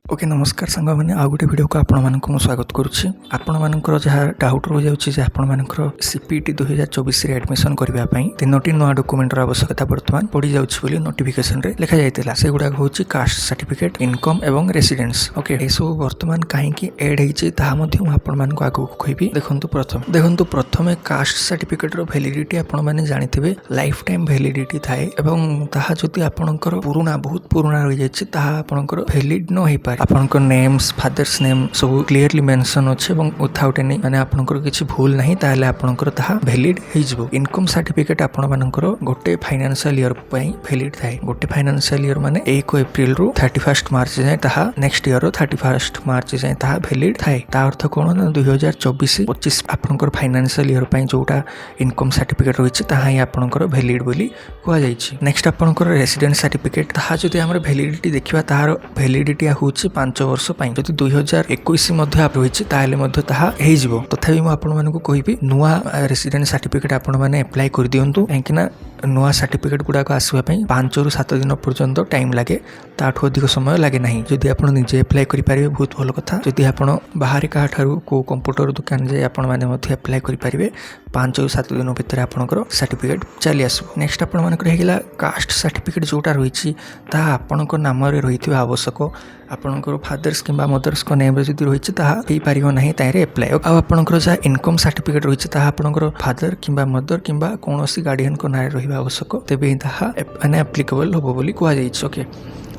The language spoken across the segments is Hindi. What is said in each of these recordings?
ओके नमस्कार सांग मैंने आउ गोटे वीडियो को आपण स्वागत करुच्ची आपण जहाँ डाउट रही जाऊँगी आपर सीपीटी 2024 एडमिशन करने तीनोटी नुआ डॉक्यूमेंटर आवश्यकता बर्तमान पड़ जाऊँगी नोटिफिकेशन रे लिखा जाता से गुड़ाक हूँ कास्ट सर्टिफिकेट इनकम एवं रेसिडेंस ओके ये सब बर्तमान कहीं एड होती आगू कहबी देखो प्रथम कास्ट सर्टिफिकेट वैलिडिटी आपने जानते लाइफ टाइम वैलिडिटी थाए जदि आपंकर पुराना बहुत पुराना रही जाए आपंकर वैलिड न हो पाए आपनकर नेम्स फादर्स नेम सब क्लियरली मेंशन अच्छे विथआउट एनी माने आपनकर किछि भूल नहीं ताले आपनकर ताहा वैलिड हो जिवो इनकम सर्टिफिकेट आपण मानकर गोटे फाइनेंशियल ईयर पई वैलिड थाए गोटे फाइनेंशियल ईयर माने 1 एप्रिल रु 31 मार्च जाए ताहा नेक्स्ट ईयर 31 मार्च जाए ताहा वैलिड थाए ता अर्थ कोन ना 2024-25 आपनकर फाइनेंशियल ईयर पई जोटा इनकम सर्टिफिकेट रहिछि ताहा ही आपनकर वैलिड बोली कुआ जाइछि नेक्स्ट आपनकर रेसिडेंस सर्टिफिकेट ताहा जदि हमर वैलिडिटी देखिबा ताहार वैलिडिटी होछि 5 वर्ष जदि 2021 रही तथापि मुझे कहबी नुआ रेसिडेंट सर्टिफिकेट आपण मैंने एप्लाय कर दिंतु कहीं नुआ सर्टिफिकेट गुड़ाक आसवाई 5 ରୁ 7 दिन पर्यंत टाइम लगे ताठू अधिक समय लगे ना जदि आप निजे एप्लाय करेंगे बहुत भल कथा जदि आप बाहर क्या को कंप्यूटर दुकान जाए आपने एप्लाय करेंगे 5 ରୁ 7 दिन भितर आपंकर सर्टिफिकेट चली आसो नेक्स्ट आपंकर कास्ट सर्टिफिकेट जोटा रही आपण नाम रही आवश्यक आपंकर फादर्स कि मदर्स नेम जब रही पार ना एप्लाय आपंकर जहाँ इनकम सर्टिफिकेट रही आपंकर फादर कि मदर कि कौन गार्डियन ना रहा आवश्यक तेज मैंने एप्लिकेबल हम बोली कहुई ओके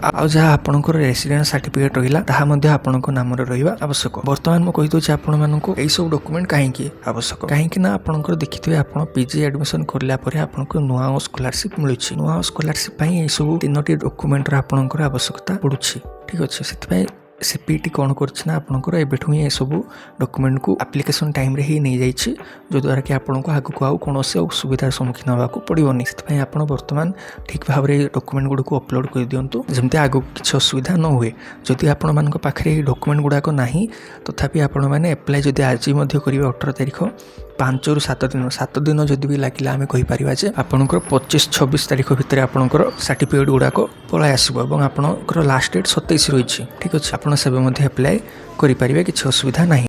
आ जहाँ आपंकर रेसिडेंस सर्टिफिकेट रहा आपंक नाम रहा आवश्यक बर्तमान मुझे कहीदे आपण सब डॉक्यूमेंट कहीं आवश्यक कहीं आपंकर देखिए आप पीजी एडमिशन करापर आपको नुआ स्कॉलरशिप मिलूँ नुआ स्कॉलरशिप ये सब 3टी डॉक्यूमेंट आपंकर आवश्यकता पड़ुछि ठीक अच्छे से सीपीटी कौन करना आपंकर एबेठू ये सब डॉक्यूमेंट को एप्लिकेशन टाइम रे ही नहीं जाइए जो द्वारा कि आपको आगक आउ कौन असुविधार सम्मुखीन होगा पड़ोनी से आप बर्तमान ठीक भाव में डॉक्यूमेंट गुड़ को अपलोड कर दिंतु जमती आगक किसी असुविधा न हुए जदि आपण पाखे डॉक्यूमेंट गुड़ाक ना तथापि आपण मैंने एप्लाय जदि आज करेंगे 18 तारीख 5 ରୁ 7 दिन जदि भी लगे आम कहीपर आपंकर 25-26 तारीख भितर आपंकर सर्टिफिकेट गुड़ाक पलाई आसो और आपंकर लास्ट डेट 27 रही ठीक अच्छे आप एप्लाय करेंगे किसी असुविधा ना।